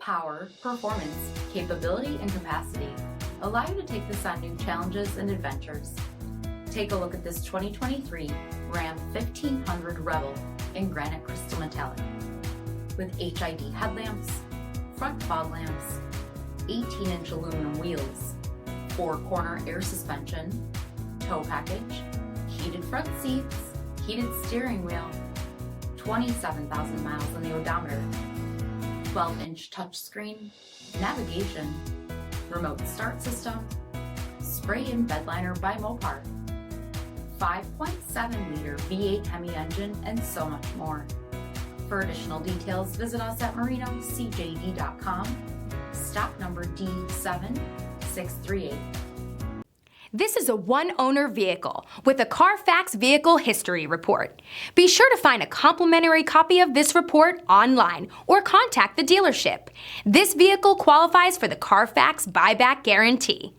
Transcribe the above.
power, performance, capability, and capacity allow you to take this on new challenges and adventures. Take a look at this 2023 Ram 1500 Rebel in granite crystal metallic with HID headlamps, front fog lamps, 18-inch aluminum wheels, 4-corner air suspension, tow package, heated front seats, heated steering wheel, 27,000 miles on the odometer, 12-inch touchscreen, navigation, remote start system, spray-in bed liner by Mopar, 5.7-liter V8 HEMI engine, and so much more. For additional details, visit us at marinocjd.com, stock number D7638. This is a one-owner vehicle with a CARFAX Vehicle History Report. Be sure to find a complimentary copy of this report online or contact the dealership. This vehicle qualifies for the CARFAX Buyback Guarantee.